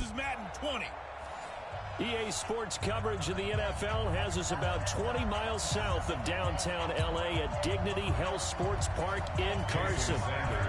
is Madden 20. EA Sports coverage of the NFL has us about 20 miles south of downtown L.A. at Dignity Health Sports Park in Carson.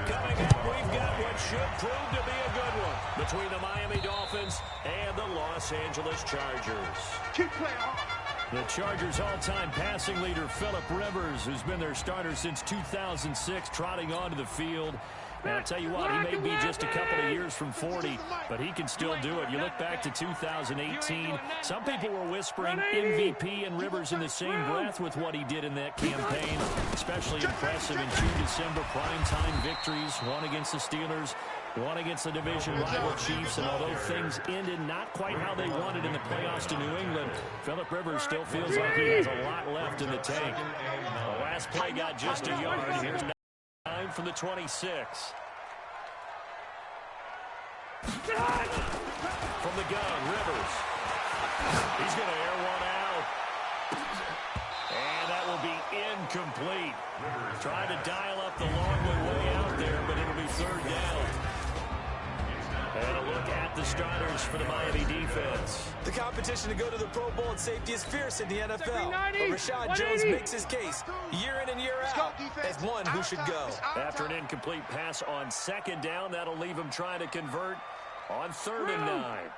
Coming up, we've got what should prove to be a good one between the Miami Dolphins and the Los Angeles Chargers. Keep playing hard. The Chargers' all-time passing leader, Phillip Rivers, who's been their starter since 2006, trotting onto the field. And I'll tell you what, he may be just a couple of years from 40, but he can still do it. You look back to 2018, some people were whispering MVP and Rivers in the same breath with what he did in that campaign. Especially impressive in 2 December primetime victories, one against the Steelers, one against the division rival Chiefs, and although things ended not quite how they wanted in the playoffs to New England, Phillip Rivers still feels like he has a lot left in the tank. The last play got just a yard. Here's 9 from the 26. From the gun, Rivers. He's going to air one out. And that will be incomplete. Trying to dial up the long way out there, but it'll be third down. And a look at the starters for the Miami defense. The competition to go to the Pro Bowl at safety is fierce in the NFL. But Rashad Jones makes his case year in and year out as one who should go. After an incomplete pass on second down, that'll leave him trying to convert on 3rd and 9.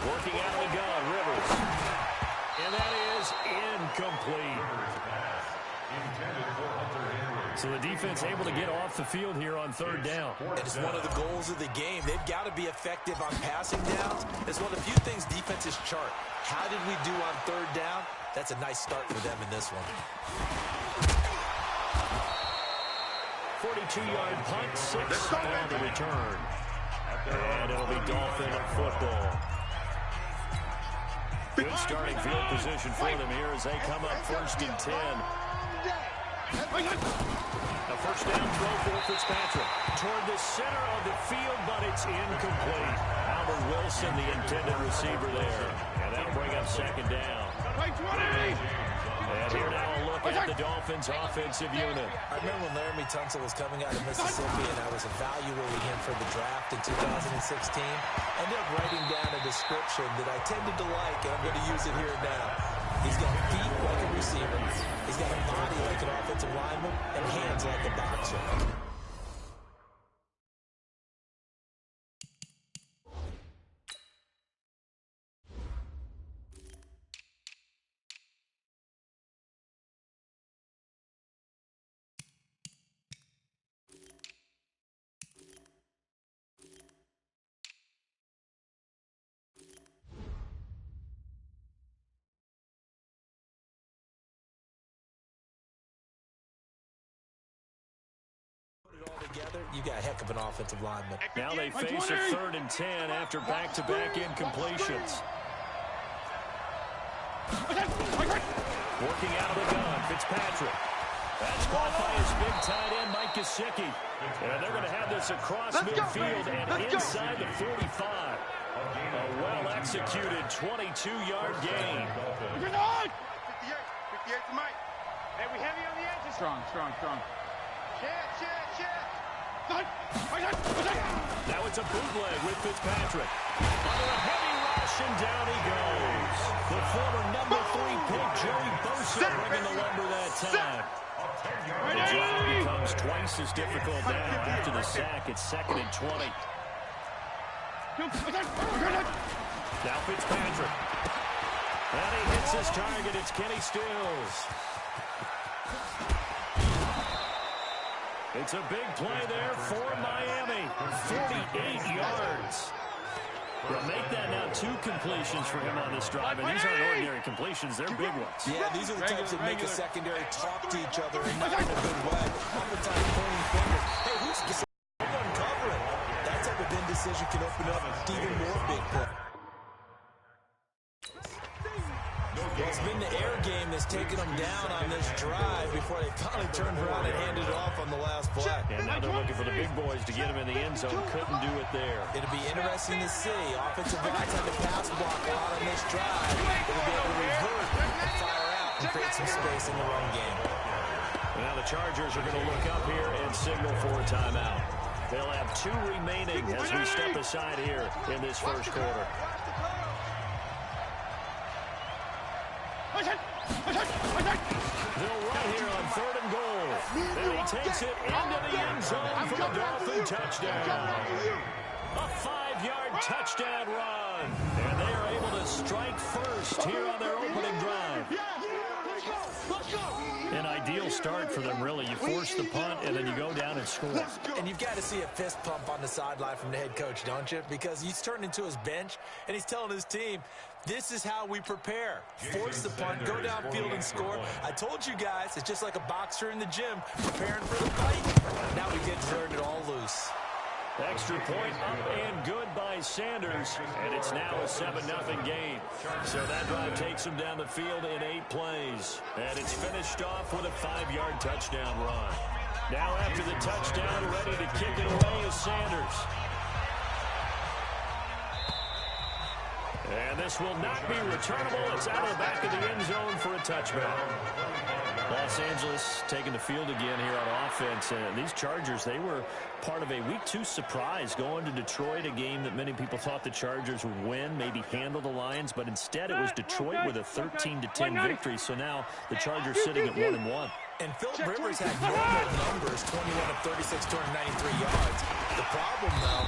Working out of the gun, Rivers. And that is incomplete. So the defense able to get off the field here on 3rd down. It's one of the goals of the game. They've got to be effective on passing downs. It's one of the few things defenses chart. How did we do on 3rd down? That's a nice start for them in this one. 42-yard punt, 6 on the return. And it'll be Dolphin football. Good starting field position for them here as they come up 1st and 10. A first down throw for Fitzpatrick toward the center of the field, but it's incomplete. Albert Wilson, the intended receiver there. And that'll bring up 2nd down. And here now a look at the Dolphins' offensive unit. I remember when Laramie Tunsil was coming out of Mississippi, and I was evaluating him for the draft in 2016. I ended up writing down a description that I tended to like, and I'm going to use it here now. He's got feet like a receiver. He's got a body like an offensive lineman and hands like a boxer. Together, you got a heck of an offensive lineman. Now they face a 3rd and 10 after back-to-back incompletions. Working out of the gun, Fitzpatrick. That's caught by his big tight end, Mike Gesicki. And they're going to have this across midfield and inside the 45. A well-executed 22-yard gain. 58 to Mike. Hey, we heavy on the edges. Strong. Now it's a bootleg with Fitzpatrick. Under a heavy rush, and down he goes. The former number 3 pick, Joey Bosa, bringing the lumber that time. The job becomes twice as difficult now after the sack. It's 2nd and 20. Now Fitzpatrick. And he hits his target. It's Kenny Stills. It's a big play there for Miami. 48 yards. Well, make that now 2 completions for him on this drive. And these aren't ordinary completions. They're big ones. Yeah, these are the types that make a secondary talk to each other and not in a good way. Oftentimes pointing fingers. Hey, who's covering? That type of indecision can open up to even more big plays. Well, it's been the air game that's taken them down on this drive before they finally turned around and handed it off on the last play. And now they're looking for the big boys to get him in the end zone. Couldn't do it there. It'll be interesting to see. Offensive guys had to pass block a lot on this drive. They'll be able to revert and fire out and create some space in the run game. Now the Chargers are going to look up here and signal for a timeout. They'll have 2 remaining as we step aside here in this first quarter. They'll run here on 3rd and goal. And he takes it into the end zone for a Dolphin touchdown. A 5-yard touchdown run. And they are able to strike first here on their opening drive. An ideal start for them, really. You force the punt, and then you go down and score. And you've got to see a fist pump on the sideline from the head coach, don't you? Because he's turned into his bench, and he's telling his team, this is how we prepare. Force the punt, go downfield and score. I told you guys, it's just like a boxer in the gym, preparing for the fight. Now we get to turn it all loose. Extra point up and good by Sanders, and it's now a 7-0 game. So that drive takes him down the field in 8 plays, and it's finished off with a 5-yard touchdown run. Now after the touchdown, ready to kick it away is Sanders. And this will not be returnable. It's out of the back of the end zone for a touchback. Los Angeles taking the field again here on offense. And these Chargers, they were part of a Week 2 surprise going to Detroit, a game that many people thought the Chargers would win, maybe handle the Lions, but instead it was Detroit with a 13-10 victory. So now the Chargers sitting at 1-1. And Philip Rivers had normal numbers, 21 of 36, 293 yards. The problem, though,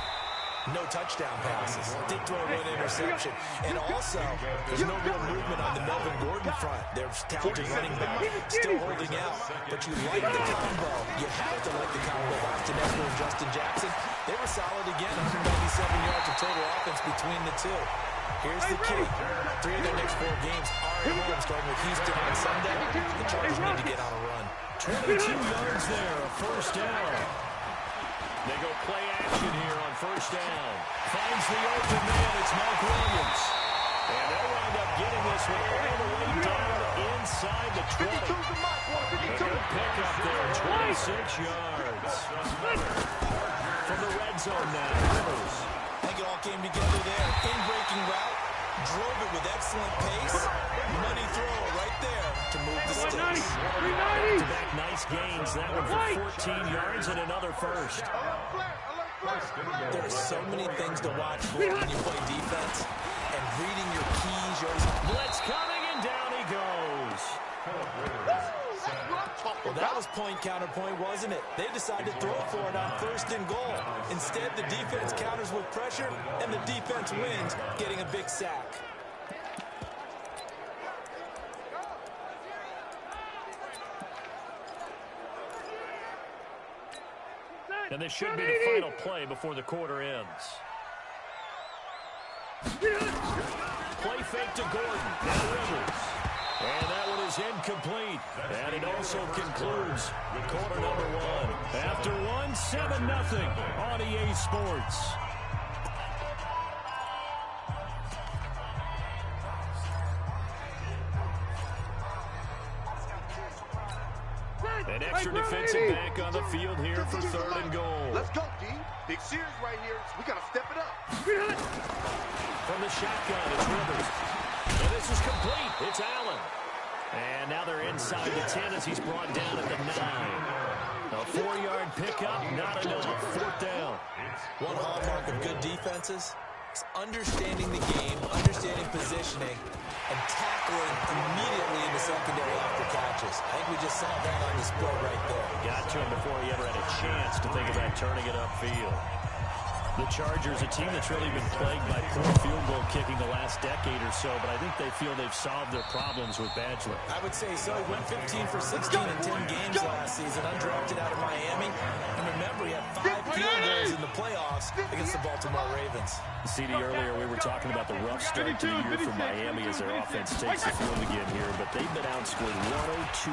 no touchdown passes. Did throw 1 interception. And also, there's no real movement on the Melvin Gordon front. Their talented running back still holding out. But you like the combo. You have to like the combo. Austin Eckler and Justin Jackson, they were solid again. 197 yards of total offense between the two. Here's the key. 3 of their next 4 games are at home, starting with Houston on Sunday. The Chargers need to get on a run. 22 yards there, a first down. They go play action here on first down. Finds the open man. It's Mike Williams. And they'll wind up getting this one all the way down inside the 20. A good pickup there, 26 yards. From the red zone now, Rivers. I think it all came together there. In-breaking route. Drove it with excellent pace. Money throw right there to move the sticks. Back-to-back nice gains. That one for 14 yards and another first. There are so many things to watch for when you play defense. And reading your keys. Blitz coming, and down he goes. Well, that was point counterpoint, wasn't it? They decided to throw for it on 1st and goal. Instead, the defense counters with pressure, and the defense wins, getting a big sack. And this should be the final play before the quarter ends. Play fake to Gordon. Now Rivers. And that one is incomplete. And it also concludes quarter number 1. After 7-0 on EA Sports. An extra defensive back on the field here for 3rd and goal. Let's go, D. Big series right here. We got to step it up. From the shotgun, it's Rivers. And this is complete. It's Allen. And now they're inside the 10 as he's brought down at the 9. A 4-yard pickup, not enough. 4th down. One hallmark of good defenses is understanding the game, understanding positioning, and tackling immediately in the secondary after catches. I think we just saw that on display right there. Got to him before he ever had a chance to think about turning it upfield. The Chargers, a team that's really been plagued by poor field goal kicking the last decade or so, but I think they feel they've solved their problems with Badger. I would say so. He went 15 for 16 in 10 games last season, undrafted out of Miami. And remember, he had 5 field goals in the playoffs against the Baltimore Ravens. CD, earlier we were talking about the rough start to the year for Miami as their offense takes the field again here, but they've been outscored 102-10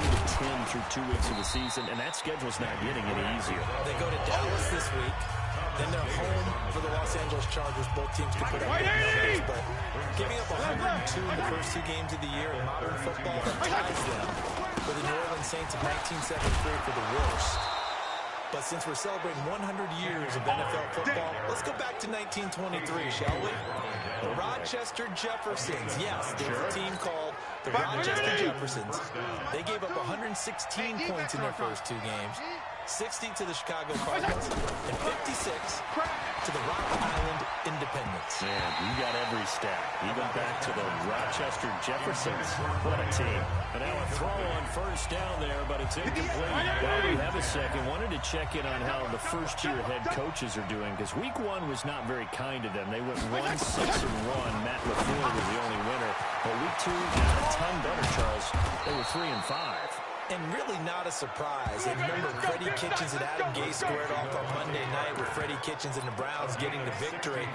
through 2 weeks of the season, and that schedule's not getting any easier. They go to Dallas this week. Then they're home for the Los Angeles Chargers. Both teams can put up big numbers, but giving up 102 in the first 2 games of the year in modern football ties them with the New Orleans Saints of 1973 for the worst. But since we're celebrating 100 years of NFL football, let's go back to 1923, shall we? The Rochester Jeffersons. Yes, there's a team called the Rochester Jeffersons. They gave up 116 points in their first 2 games. 60 to the Chicago Cardinals, and 56 to the Rock Island Independents. Man, you got every stat, even back to the Rochester Jeffersons. What a team. And now a throw on first down there, but it's incomplete. Well, we have a second. Wanted to check in on how the first-year head coaches are doing, because week one was not very kind to them. They went 1-6-1. Matt LaFleur was the only winner. But week two, not a ton better, Charles. They were 3-5. And really not a surprise. And remember, Freddie Kitchens and Adam Gase squared off on Monday night with Freddie Kitchens and the Browns getting the victory.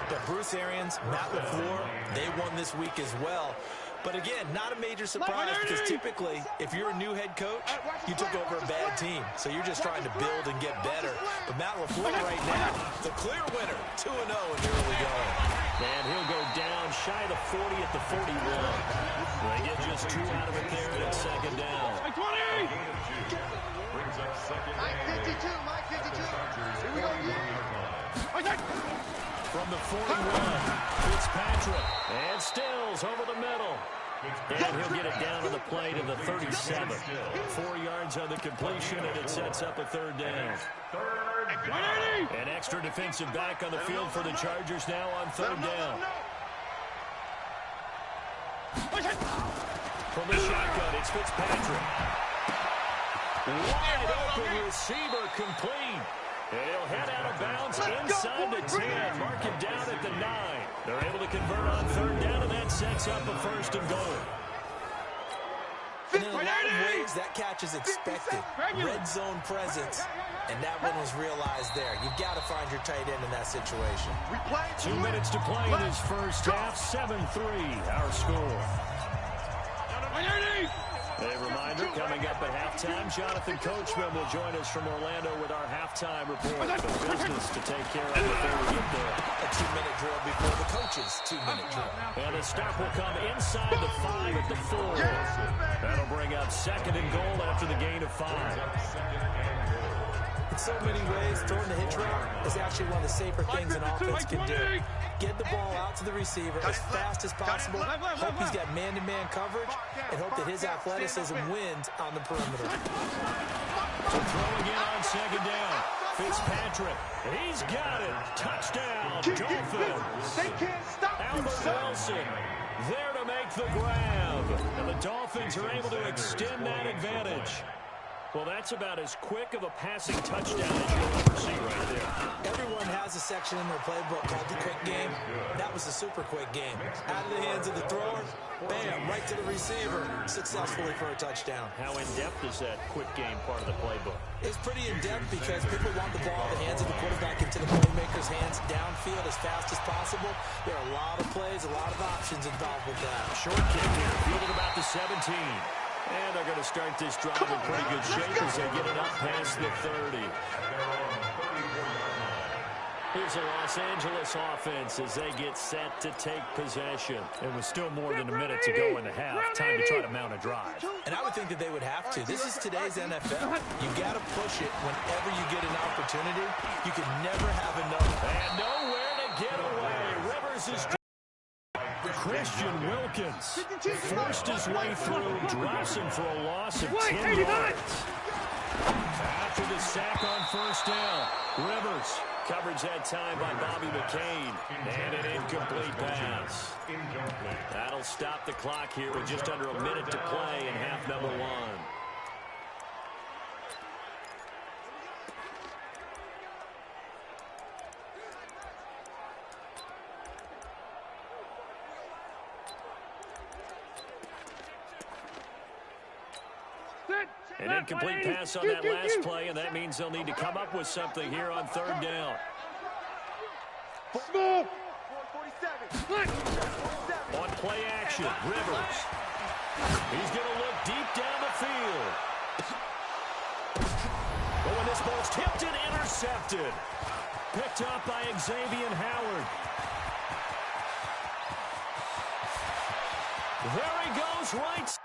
But Bruce Arians, Matt LaFleur, they won this week as well. But again, not a major surprise, because typically, if you're a new head coach, you took over a bad team. So you're just trying to build and get better. But Matt LaFleur right now, the clear winner, 2-0 in the early going. And he'll go down shy of the 40 at the 41. They get just 2 out of it there, and it's second down. Mike 20! Mike 52, Mike 52. Here we go, From the 41, Fitzpatrick, and Stills over the middle. And he'll get it down on the play to the 37. 4 yards on the completion, and it sets up a third down. An extra defensive back on the field for the Chargers now on third down. From the shotgun, it's Fitzpatrick. Wide open receiver, complete. And he'll head out of bounds inside the 10. Mark him down at the 9. They're able to convert on third down, and that sets up a first and goal. And in a lot of ways, that catch is expected. Red zone presence, and that one was realized there. You've got to find your tight end in that situation. 2 minutes to play in his first half. 7-3, our score. A reminder, coming up at halftime, Jonathan Coachman will join us from Orlando with our halftime report. The business to take care of before we get there. A 2-minute drill before the coach's 2-minute drill. And the stop will come inside the 5 at the 4. That'll bring up second and goal after the gain of 5. In so many ways, throwing the hitch route is actually one of the safer things an offense can do. Get the ball out to the receiver as fast as possible, hope he's got man-to-man coverage, and hope that his athleticism wins on the perimeter. So throwing in on second down. Fitzpatrick, he's got it. Touchdown, Dolphins. Albert Wilson there to make the grab. And the Dolphins are able to extend that advantage. Well, that's about as quick of a passing touchdown as you'll ever see right there. Everyone has a section in their playbook called the quick game. That was the super quick game. Out of the hands of the thrower, bam, right to the receiver, successfully for a touchdown. How in-depth is that quick game part of the playbook? It's pretty in-depth because people want the ball in the hands of the quarterback into the playmaker's hands downfield as fast as possible. There are a lot of plays, a lot of options involved with that. Short kick here, fielded about the 17. And they're going to start this drive in pretty good shape as they get it up past the 30. Here's the Los Angeles offense as they get set to take possession. And with still more than a minute to go in the half, time to try to mount a drive. And I would think that they would have to. This is today's NFL. You got to push it whenever you get an opportunity. You can never have enough. And nowhere to get away. Rivers is... Christian Wilkins forced his way through, drops him for a loss of 10 yards. After the sack on first down, Rivers, coverage that time by Bobby McCain, and an incomplete pass. That'll stop the clock here with just under a minute to play in half number 1. An incomplete pass on that last play, and that means they'll need to come up with something here on third down. On play action, Rivers. He's going to look deep down the field. But when this ball's tipped and intercepted. Picked up by Xavier Howard. There he goes, right.